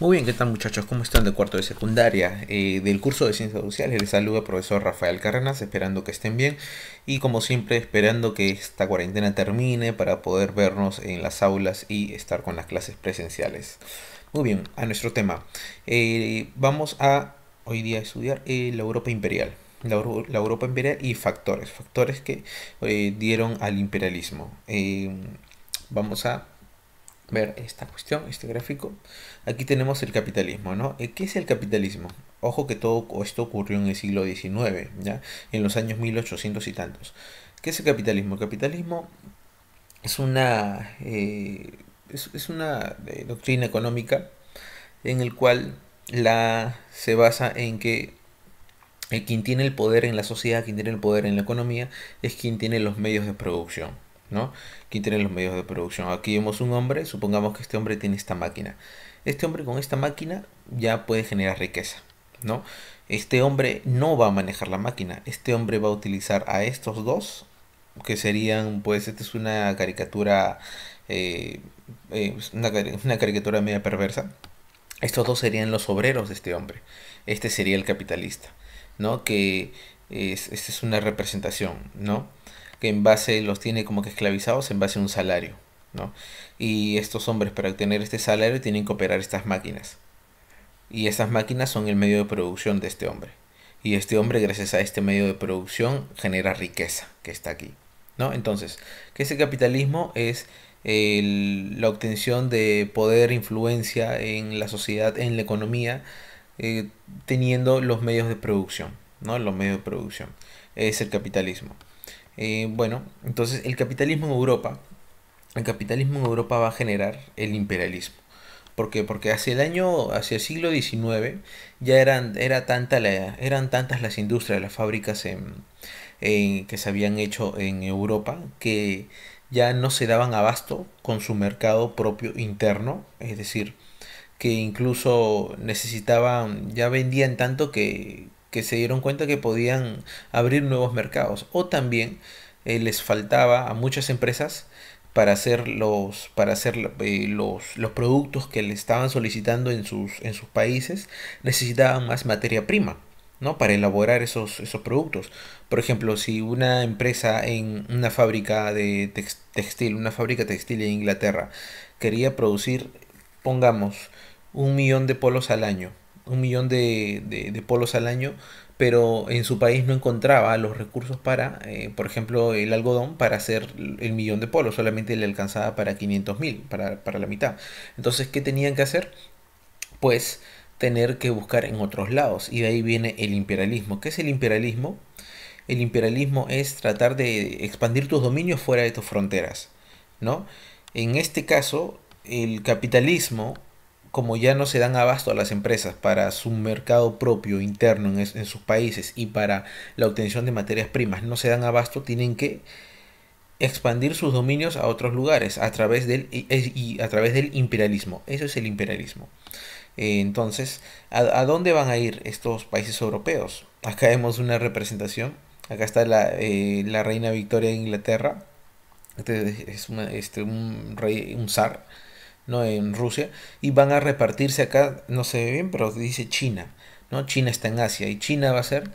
Muy bien, ¿qué tal muchachos? ¿Cómo están de cuarto de secundaria? Del curso de Ciencias Sociales les saluda el profesor Rafael Cárdenas, esperando que estén bien y como siempre esperando que esta cuarentena termine para poder vernos en las aulas y estar con las clases presenciales. Muy bien, a nuestro tema. Vamos a hoy día estudiar la Europa imperial. La Europa imperial y factores que dieron al imperialismo. Vamos a ver esta cuestión, este gráfico. Aquí tenemos el capitalismo, ¿no? ¿Qué es el capitalismo? Ojo que todo esto ocurrió en el siglo XIX, ¿ya? En los años 1800 y tantos. ¿Qué es el capitalismo? El capitalismo es una doctrina económica en el cual se basa en que quien tiene el poder en la sociedad, quien tiene el poder en la economía, es quien tiene los medios de producción, ¿no? Quien tiene los medios de producción. Aquí vemos un hombre, supongamos que este hombre tiene esta máquina. Este hombre con esta máquina ya puede generar riqueza, ¿no? Este hombre no va a manejar la máquina, este hombre va a utilizar a estos dos, que serían, pues, esta es una caricatura, eh, una caricatura media perversa. Estos dos serían los obreros de este hombre. Este sería el capitalista, ¿no? Esta es una representación, ¿no? Que en base los tiene como que esclavizados en base a un salario, ¿no? Y estos hombres para obtener este salario tienen que operar estas máquinas. Y estas máquinas son el medio de producción de este hombre. Y este hombre, gracias a este medio de producción, genera riqueza que está aquí, ¿no? Entonces, ¿qué es el capitalismo? Es la obtención de poder, influencia en la sociedad, en la economía, eh, teniendo los medios de producción, ¿no? Los medios de producción. Es el capitalismo. Bueno, entonces el capitalismo en Europa va a generar el imperialismo. ¿Por qué? Porque hacia el siglo XIX ya eran tantas las industrias, las fábricas que se habían hecho en Europa que ya no se daban abasto con su mercado propio interno, es decir, que incluso necesitaban, ya vendían tanto que se dieron cuenta que podían abrir nuevos mercados. O también les faltaba a muchas empresas para hacer los productos que le estaban solicitando en sus países, necesitaban más materia prima, ¿no? Para elaborar esos productos. Por ejemplo, si una empresa en una fábrica de textil, una fábrica textil en Inglaterra, quería producir, pongamos, 1 millón de polos al año, 1 millón de polos al año, pero en su país no encontraba los recursos para, por ejemplo, el algodón para hacer el 1 millón de polos, solamente le alcanzaba para 500.000, para la mitad. Entonces, ¿qué tenían que hacer? Pues tener que buscar en otros lados, y de ahí viene el imperialismo. ¿Qué es el imperialismo? El imperialismo es tratar de expandir tus dominios fuera de tus fronteras, ¿no? En este caso, el capitalismo, como ya no se dan abasto a las empresas para su mercado propio interno en sus países y para la obtención de materias primas, no se dan abasto, tienen que expandir sus dominios a otros lugares a través del imperialismo. Eso es el imperialismo. Entonces, ¿a dónde van a ir estos países europeos? Acá vemos una representación. Acá está la reina Victoria de Inglaterra. Este es un rey, un zar, ¿no? En Rusia. Y van a repartirse acá, no se ve bien, pero dice China, ¿no? China está en Asia y China va a ser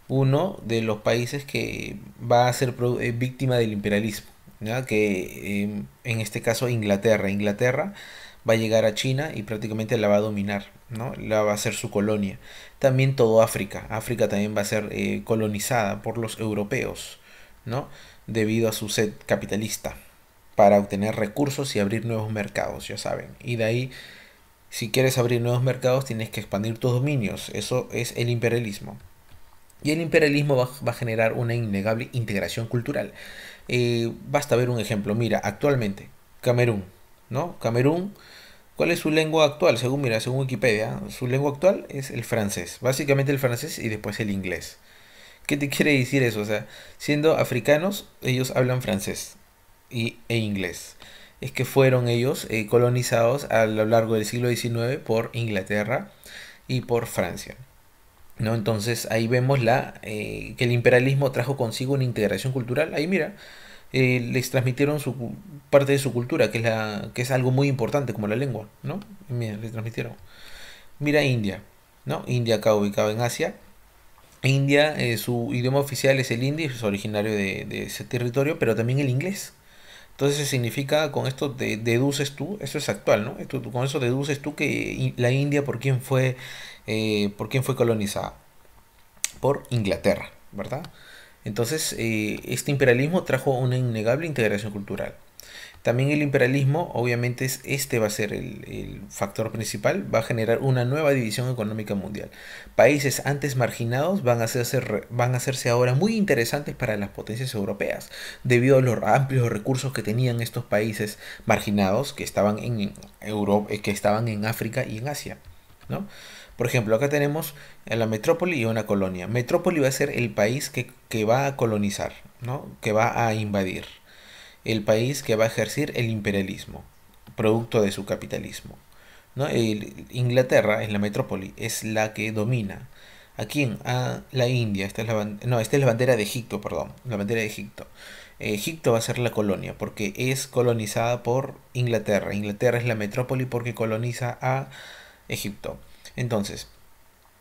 uno de los países que va a ser víctima del imperialismo, ¿ya? Que en este caso Inglaterra va a llegar a China y prácticamente la va a dominar, ¿no? La va a ser su colonia. También todo África también va a ser colonizada por los europeos, ¿no? Debido a su sed capitalista para obtener recursos y abrir nuevos mercados, ya saben. Y de ahí, si quieres abrir nuevos mercados, tienes que expandir tus dominios. Eso es el imperialismo. Y el imperialismo va a generar una innegable integración cultural. Basta ver un ejemplo. Mira, actualmente, Camerún, ¿no? Camerún, ¿cuál es su lengua actual? Según Wikipedia, su lengua actual es el francés. Básicamente el francés y después el inglés. ¿Qué te quiere decir eso? O sea, siendo africanos, ellos hablan francés e inglés. Es que fueron ellos colonizados a lo largo del siglo XIX por Inglaterra y por Francia, ¿no? Entonces ahí vemos que el imperialismo trajo consigo una integración cultural. Ahí mira, les transmitieron parte de su cultura, que es algo muy importante como la lengua, ¿no? Mira, les transmitieron. Mira India, ¿no? India acá ubicado en Asia. India, su idioma oficial es el hindi, es originario de ese territorio, pero también el inglés. Entonces significa, con esto deduces tú, esto es actual, ¿no? Con eso deduces tú que la India por quién fue colonizada, por Inglaterra, ¿verdad? Entonces, este imperialismo trajo una innegable integración cultural. También el imperialismo, obviamente, este va a ser el factor principal, va a generar una nueva división económica mundial. Países antes marginados van a hacerse ahora muy interesantes para las potencias europeas, debido a los amplios recursos que tenían estos países marginados que estaban en Europa, que estaban en África y en Asia, ¿no? Por ejemplo, acá tenemos a la metrópoli y una colonia. Metrópoli va a ser el país que va a colonizar, ¿no? Que va a invadir, el país que va a ejercer el imperialismo, producto de su capitalismo, ¿no? Inglaterra es la metrópoli, es la que domina. ¿A quién? A la India. Esta es la bandera de Egipto, perdón. La bandera de Egipto. Egipto va a ser la colonia porque es colonizada por Inglaterra. Inglaterra es la metrópoli porque coloniza a Egipto. Entonces,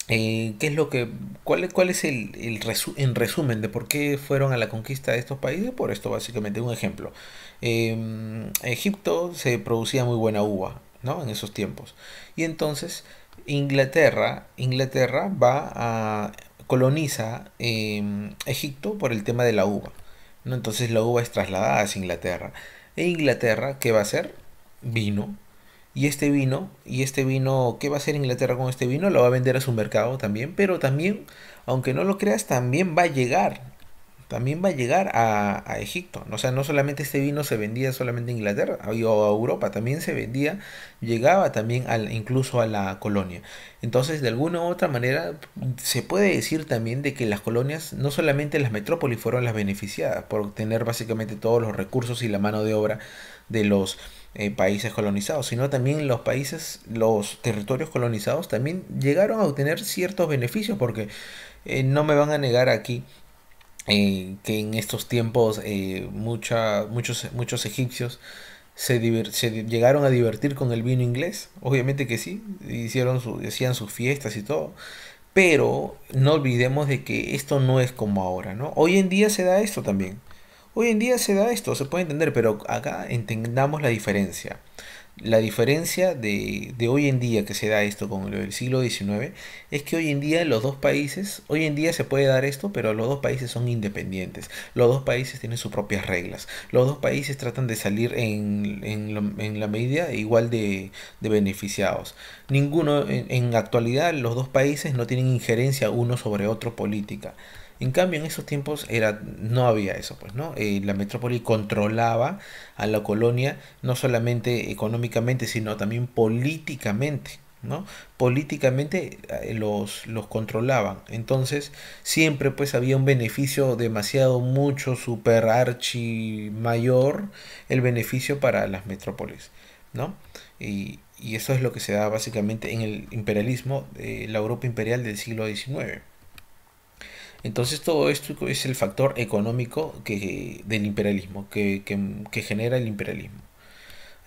¿qué es lo que, cuál es en resumen de por qué fueron a la conquista de estos países? Por esto, básicamente, un ejemplo. Egipto se producía muy buena uva, ¿no? En esos tiempos. Y entonces Inglaterra va a coloniza Egipto por el tema de la uva, ¿no? Entonces la uva es trasladada hacia Inglaterra. E Inglaterra, ¿qué va a hacer? Vino. ¿Qué va a hacer Inglaterra con este vino? Lo va a vender a su mercado también, pero también, aunque no lo creas, también va a llegar a Egipto. O sea, no solamente este vino se vendía solamente en Inglaterra o a Europa, también se vendía, llegaba también incluso a la colonia. Entonces, de alguna u otra manera, se puede decir también de que las colonias, no solamente las metrópolis fueron las beneficiadas por obtener básicamente todos los recursos y la mano de obra de los países colonizados, sino también los territorios colonizados también llegaron a obtener ciertos beneficios, porque no me van a negar aquí que en estos tiempos muchos egipcios se llegaron a divertir con el vino inglés, obviamente que sí, hacían sus fiestas y todo, pero no olvidemos de que esto no es como ahora, ¿no? Hoy en día se da esto también. Hoy en día se da esto, se puede entender, pero acá entendamos la diferencia. La diferencia de hoy en día que se da esto con el siglo XIX es que hoy en día hoy en día se puede dar esto, pero los dos países son independientes. Los dos países tienen sus propias reglas. Los dos países tratan de salir en la medida igual de beneficiados. En la actualidad, los dos países no tienen injerencia uno sobre otro política. En cambio, en esos tiempos no había eso, pues, ¿no? La metrópoli controlaba a la colonia no solamente económicamente, sino también políticamente, ¿no? Políticamente los controlaban. Entonces, siempre pues había un beneficio demasiado mucho, super archi mayor, el beneficio para las metrópolis, ¿no? Y eso es lo que se da básicamente en el imperialismo de la Europa imperial del siglo XIX. Entonces todo esto es el factor económico del imperialismo, que genera el imperialismo.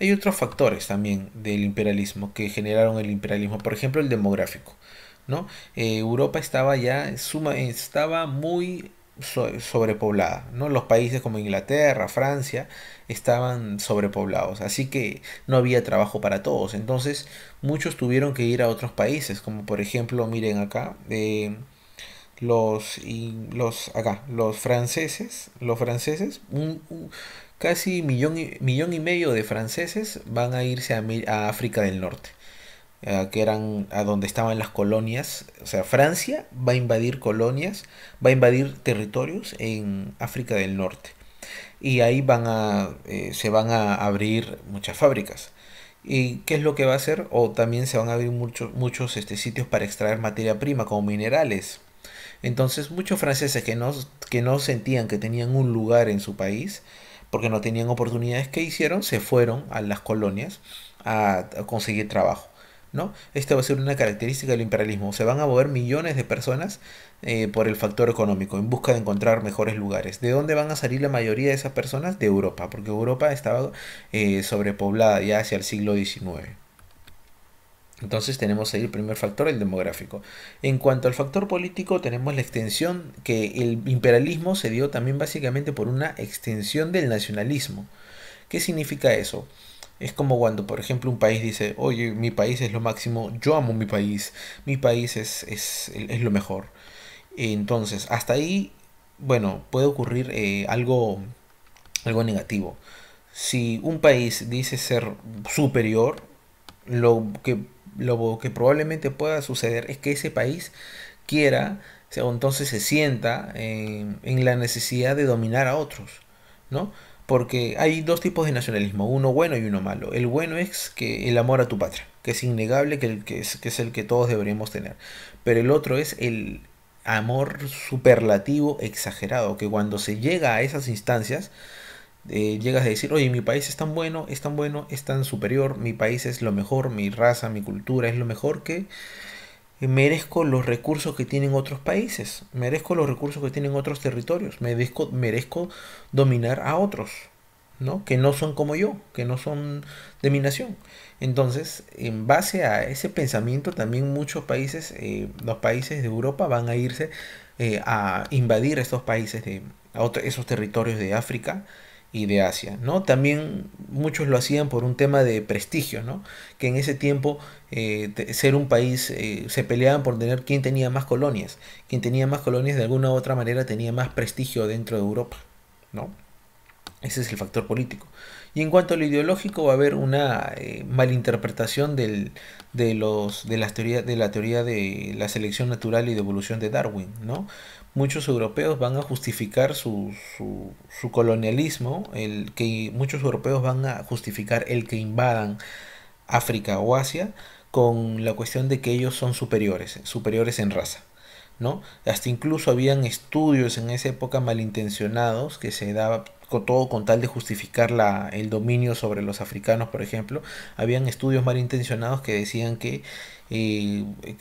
Hay otros factores también del imperialismo que generaron el imperialismo, por ejemplo el demográfico, ¿no? Europa estaba muy sobrepoblada, ¿no? Los países como Inglaterra, Francia estaban sobrepoblados, así que no había trabajo para todos. Entonces muchos tuvieron que ir a otros países, como por ejemplo, miren acá, los franceses, casi millón y medio de franceses van a irse a África del Norte, que eran a donde estaban las colonias. O sea, Francia va a invadir colonias, va a invadir territorios en África del Norte. Y ahí se van a abrir muchas fábricas. ¿Y qué es lo que va a hacer? O también se van a abrir muchos sitios para extraer materia prima, como minerales. Entonces, muchos franceses que no sentían que tenían un lugar en su país, porque no tenían oportunidades, ¿qué hicieron? Se fueron a las colonias a conseguir trabajo, ¿no? Esta va a ser una característica del imperialismo. Se van a mover millones de personas por el factor económico, en busca de encontrar mejores lugares. ¿De dónde van a salir la mayoría de esas personas? De Europa, porque Europa estaba sobrepoblada ya hacia el siglo XIX. Entonces tenemos ahí el primer factor, el demográfico. En cuanto al factor político, tenemos la extensión, que el imperialismo se dio también básicamente por una extensión del nacionalismo. ¿Qué significa eso? Es como cuando, por ejemplo, un país dice, oye, mi país es lo máximo, yo amo mi país es lo mejor. Entonces, hasta ahí, bueno, puede ocurrir algo negativo. Si un país dice ser superior, lo que, lo que probablemente pueda suceder es que ese país quiera, o entonces se sienta en la necesidad de dominar a otros, ¿no? Porque hay dos tipos de nacionalismo, uno bueno y uno malo. El bueno es que el amor a tu patria, que es innegable, que es el que todos deberíamos tener. Pero el otro es el amor superlativo exagerado, que cuando se llega a esas instancias, llegas a decir, oye, mi país es tan bueno, es tan bueno, es tan superior, mi país es lo mejor, mi raza, mi cultura es lo mejor, que merezco los recursos que tienen otros países, merezco los recursos que tienen otros territorios, merezco dominar a otros, ¿no? Que no son como yo, que no son de mi nación. Entonces, en base a ese pensamiento, también muchos países, los países de Europa van a irse a invadir estos países esos territorios de África y de Asia, ¿no? También muchos lo hacían por un tema de prestigio, ¿no? Que en ese tiempo ser un país se peleaban por tener quién tenía más colonias. Quien tenía más colonias de alguna u otra manera tenía más prestigio dentro de Europa, ¿no? Ese es el factor político. Y en cuanto a lo ideológico, va a haber una malinterpretación de la teoría de la selección natural y de evolución de Darwin, ¿no? Muchos europeos van a justificar su colonialismo, muchos europeos van a justificar el que invadan África o Asia con la cuestión de que ellos son superiores, superiores en raza. ¿No? Hasta incluso habían estudios en esa época malintencionados que se daba todo con tal de justificar el dominio sobre los africanos, por ejemplo. Habían estudios malintencionados que decían que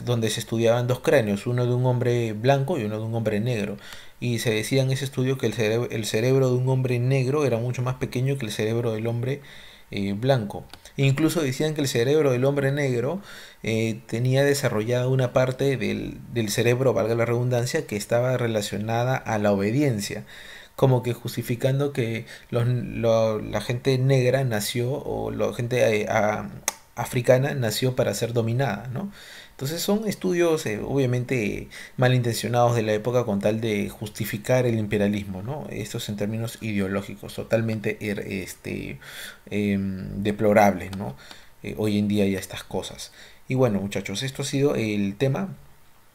donde se estudiaban dos cráneos, uno de un hombre blanco y uno de un hombre negro. Y se decía en ese estudio que el cerebro de un hombre negro era mucho más pequeño que el cerebro del hombre blanco. E incluso decían que el cerebro del hombre negro tenía desarrollada una parte del cerebro, valga la redundancia, que estaba relacionada a la obediencia, como que justificando que la gente negra nació, o la gente africana nació para ser dominada, ¿no? Entonces son estudios obviamente malintencionados de la época con tal de justificar el imperialismo, ¿no? Estos en términos ideológicos, totalmente deplorables, ¿no? Hoy en día ya estas cosas. Y bueno, muchachos, esto ha sido el tema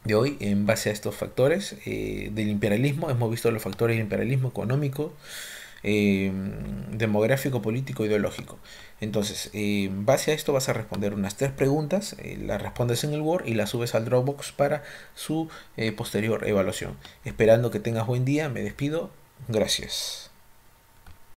de hoy en base a estos factores del imperialismo. Hemos visto los factores del imperialismo económico, eh, demográfico, político, ideológico. Entonces, en base a esto vas a responder unas tres preguntas, las respondes en el Word y las subes al Dropbox para su posterior evaluación. Esperando que tengas buen día, me despido. Gracias.